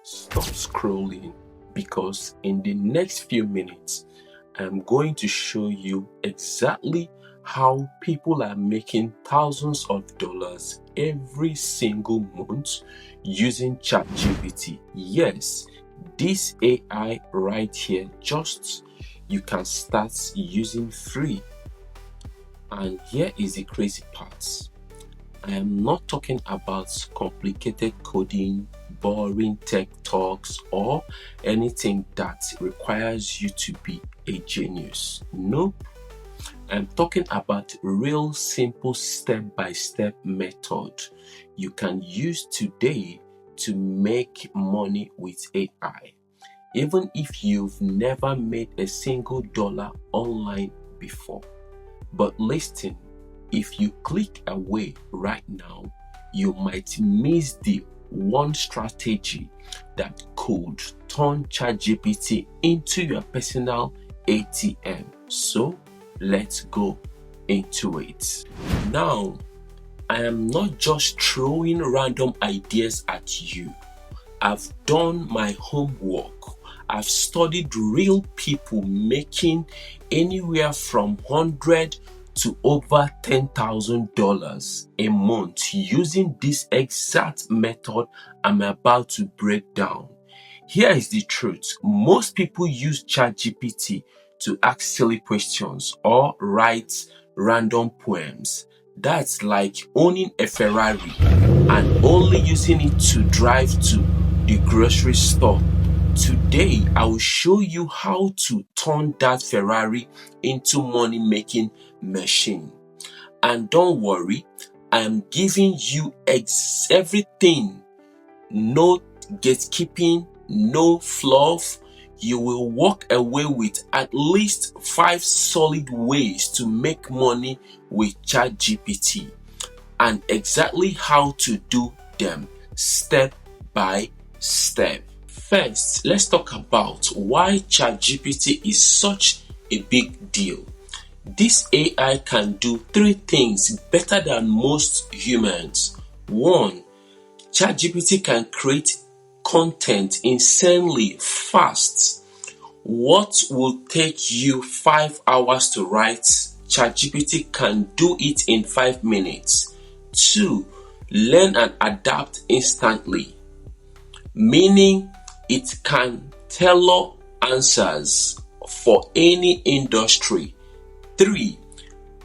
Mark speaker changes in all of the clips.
Speaker 1: Stop scrolling, because in the next few minutes, I'm going to show you exactly how people are making thousands of dollars every single month using ChatGPT. Yes, this AI right here, you can start using free. And here is the crazy part. I am not talking about complicated coding, boring tech talks, or anything that requires you to be a genius. Nope. I'm talking about real simple step-by-step method you can use today to make money with AI, even if you've never made a single dollar online before. But listen, if you click away right now, you might miss the one strategy that could turn ChatGPT into your personal ATM. So let's go into it. Now, I am not just throwing random ideas at you. I've done my homework. I've studied real people making anywhere from $100 to over $10,000 a month using this exact method I'm about to break down. Here is the truth. Most people use ChatGPT to ask silly questions or write random poems. That's like owning a Ferrari and only using it to drive to the grocery store. Today, I will show you how to turn that Ferrari into money-making machine. And don't worry, I am giving you everything. No gatekeeping, no fluff. You will walk away with at least 5 solid ways to make money with ChatGPT, and exactly how to do them step by step. First, let's talk about why ChatGPT is such a big deal. This AI can do 3 things better than most humans. 1. ChatGPT can create content insanely fast. What will take you 5 hours to write, ChatGPT can do it in 5 minutes. 2. Learn and adapt instantly, meaning it can tailor answers for any industry. 3.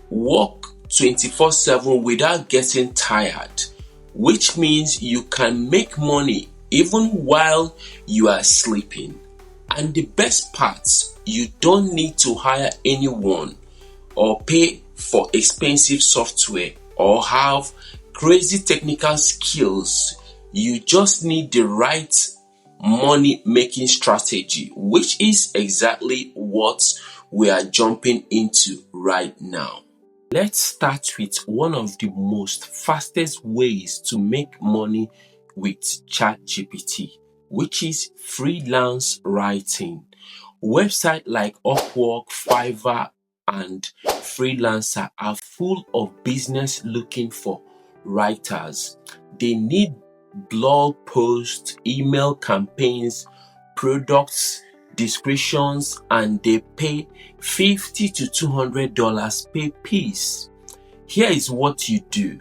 Speaker 1: Work 24/7 without getting tired, which means you can make money even while you are sleeping. And the best part, you don't need to hire anyone or pay for expensive software or have crazy technical skills. You just need the right money-making strategy, which is exactly what we are jumping into right now. Let's start with one of the most fastest ways to make money with ChatGPT, which is freelance writing. Websites like Upwork, Fiverr, and Freelancer are full of business looking for writers. They need blog posts, email campaigns, products descriptions, and they pay $50 to $200 per piece. Here is what you do.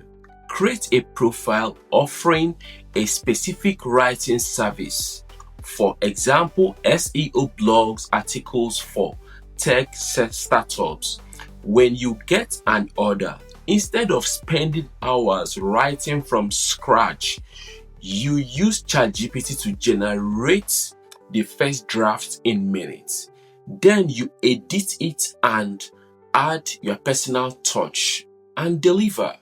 Speaker 1: Create a profile offering a specific writing service. For example, SEO blogs, articles for tech startups. When you get an order, instead of spending hours writing from scratch, you use ChatGPT to generate the first draft in minutes. Then you edit it and add your personal touch and deliver.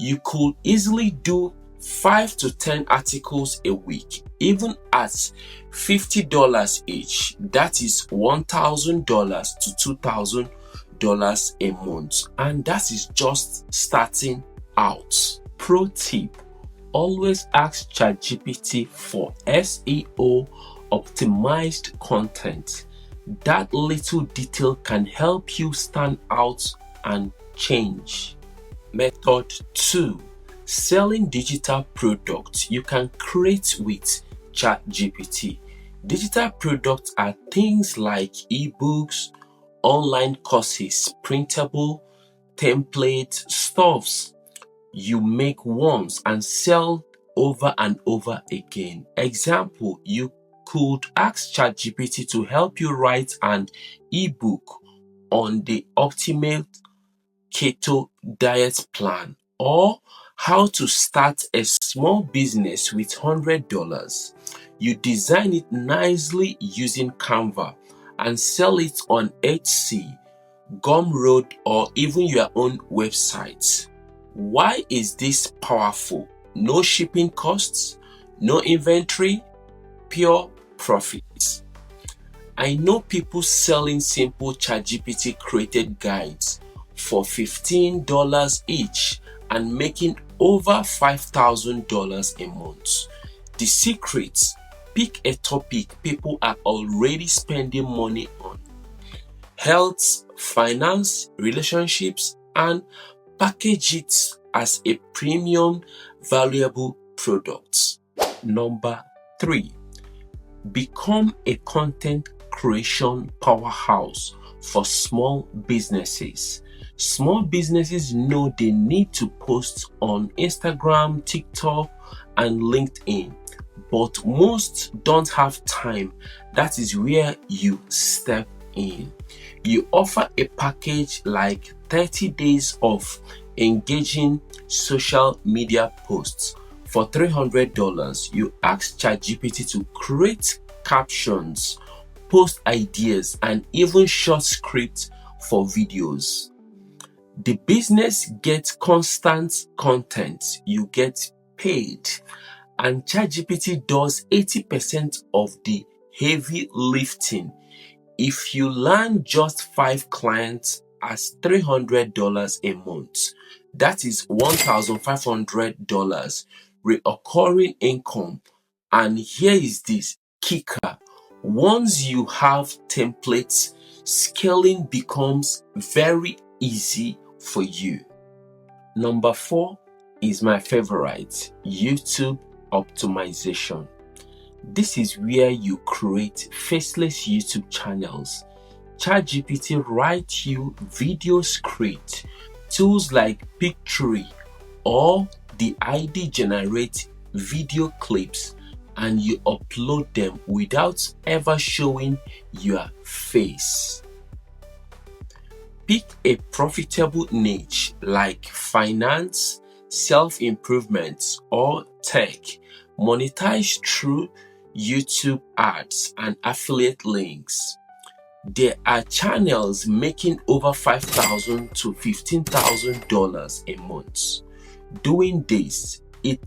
Speaker 1: You could easily do 5 to 10 articles a week, even at $50 each. That is $1,000 to $2,000 a month, and that is just starting out. Pro tip: always ask ChatGPT for SEO optimized content. That little detail can help you stand out and change. Method 2. Selling digital products you can create with ChatGPT. Digital products are things like eBooks, online courses, printable, template stuffs you make once and sell over and over again. Example, you could ask ChatGPT to help you write an ebook on the optimal keto diet plan or how to start a small business with $100. You design it nicely using Canva and sell it on Etsy, Gumroad, or even your own website. Why is this powerful? No shipping costs, no inventory, pure profits. I know people selling simple ChatGPT created guides for $15 each and making over $5,000 a month. The secret: pick a topic people are already spending money on: health, finance, relationships, and package it as a premium valuable product. Number 3, become a content creation powerhouse for small businesses. Small businesses know they need to post on Instagram, TikTok, and LinkedIn, but most don't have time. That is where you step in. You offer a package like 30 days of engaging social media posts. For $300, you ask ChatGPT to create captions, post ideas, and even short scripts for videos. The business gets constant content, you get paid, and ChatGPT does 80% of the heavy lifting. If you land just 5 clients as $300 a month, that is $1,500 recurring income. And here is this kicker: once you have templates, scaling becomes very easy for you. Number 4 is my favorite: YouTube optimization. This is where you create faceless YouTube channels. ChatGPT writes you video script. Tools like Pictory or the ID generate video clips and you upload them without ever showing your face. Pick a profitable niche like finance, self-improvement, or tech. Monetize through YouTube ads and affiliate links. There are channels making over $5,000 to $15,000 a month. Doing this, it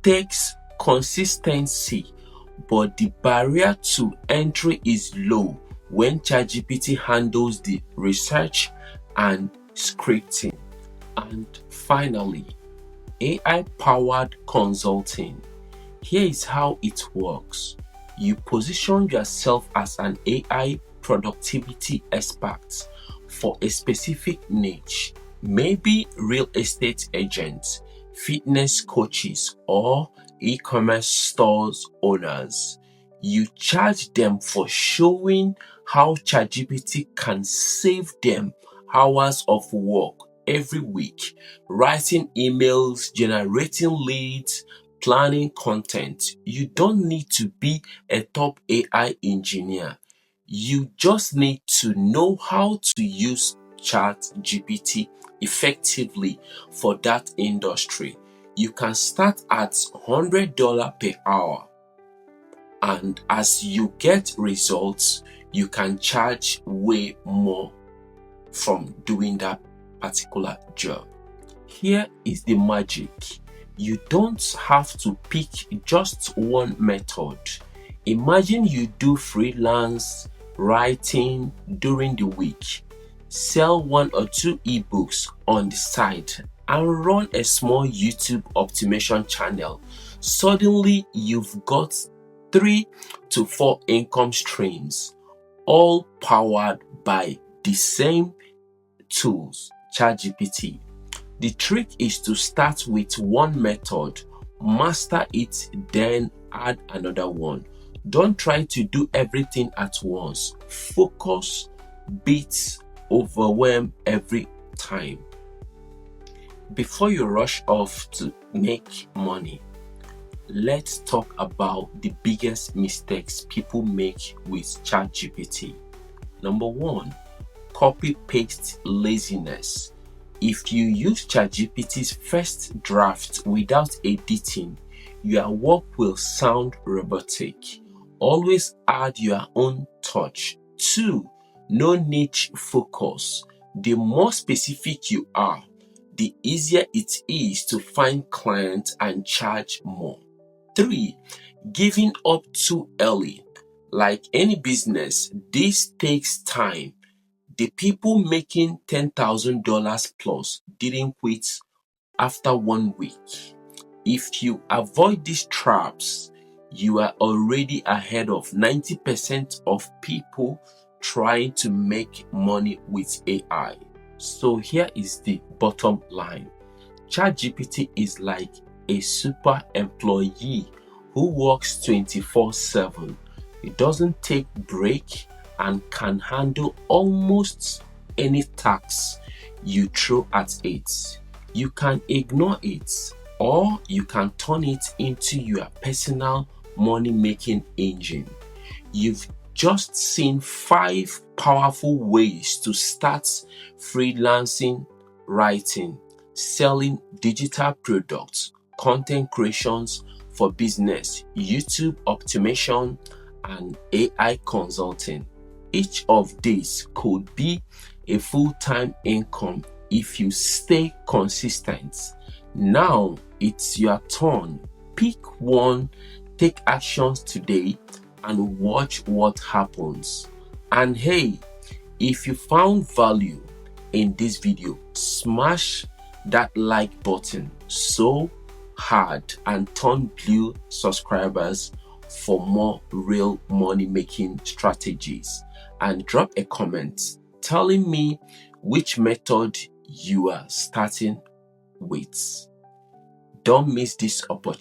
Speaker 1: takes consistency, but the barrier to entry is low when ChatGPT handles the research and scripting. And finally, AI-powered consulting. Here is how it works. You position yourself as an AI productivity expert for a specific niche, maybe real estate agents, fitness coaches, or e-commerce stores owners. You charge them for showing how ChatGPT can save them hours of work every week, writing emails, generating leads, planning content. You don't need to be a top AI engineer. You just need to know how to use ChatGPT effectively for that industry. You can start at $100 per hour, and as you get results, you can charge way more from doing that particular job. Here is the magic: you don't have to pick just one method. Imagine you do freelance writing during the week, sell 1 or 2 ebooks on the side, and run a small YouTube optimization channel. Suddenly, you've got 3 to 4 income streams, all powered by the same tools, ChatGPT. The trick is to start with one method, master it, then add another one. Don't try to do everything at once. Focus beats overwhelm every time. Before you rush off to make money, let's talk about the biggest mistakes people make with ChatGPT. Number one, copy paste laziness. If you use ChatGPT's first draft without editing, your work will sound robotic. Always add your own touch. Two, no niche focus. The more specific you are, the easier it is to find clients and charge more. Three, giving up too early. Like any business, this takes time. The people making $10,000 plus didn't quit after 1 week. If you avoid these traps, you are already ahead of 90% of people trying to make money with AI. So here is the bottom line. ChatGPT is like a super employee who works 24/7. It doesn't take break and can handle almost any task you throw at it. You can ignore it, or you can turn it into your personal money-making engine. You've just seen 5 powerful ways to start freelancing, writing, selling digital products, content creations for business, YouTube optimization, and AI consulting. Each of these could be a full-time income if you stay consistent. Now it's your turn. Pick one, take actions today, and watch what happens. And hey, if you found value in this video, smash that like button so hard and turn blue subscribers for more real money making strategies, and drop a comment telling me which method you are starting with. Don't miss this opportunity.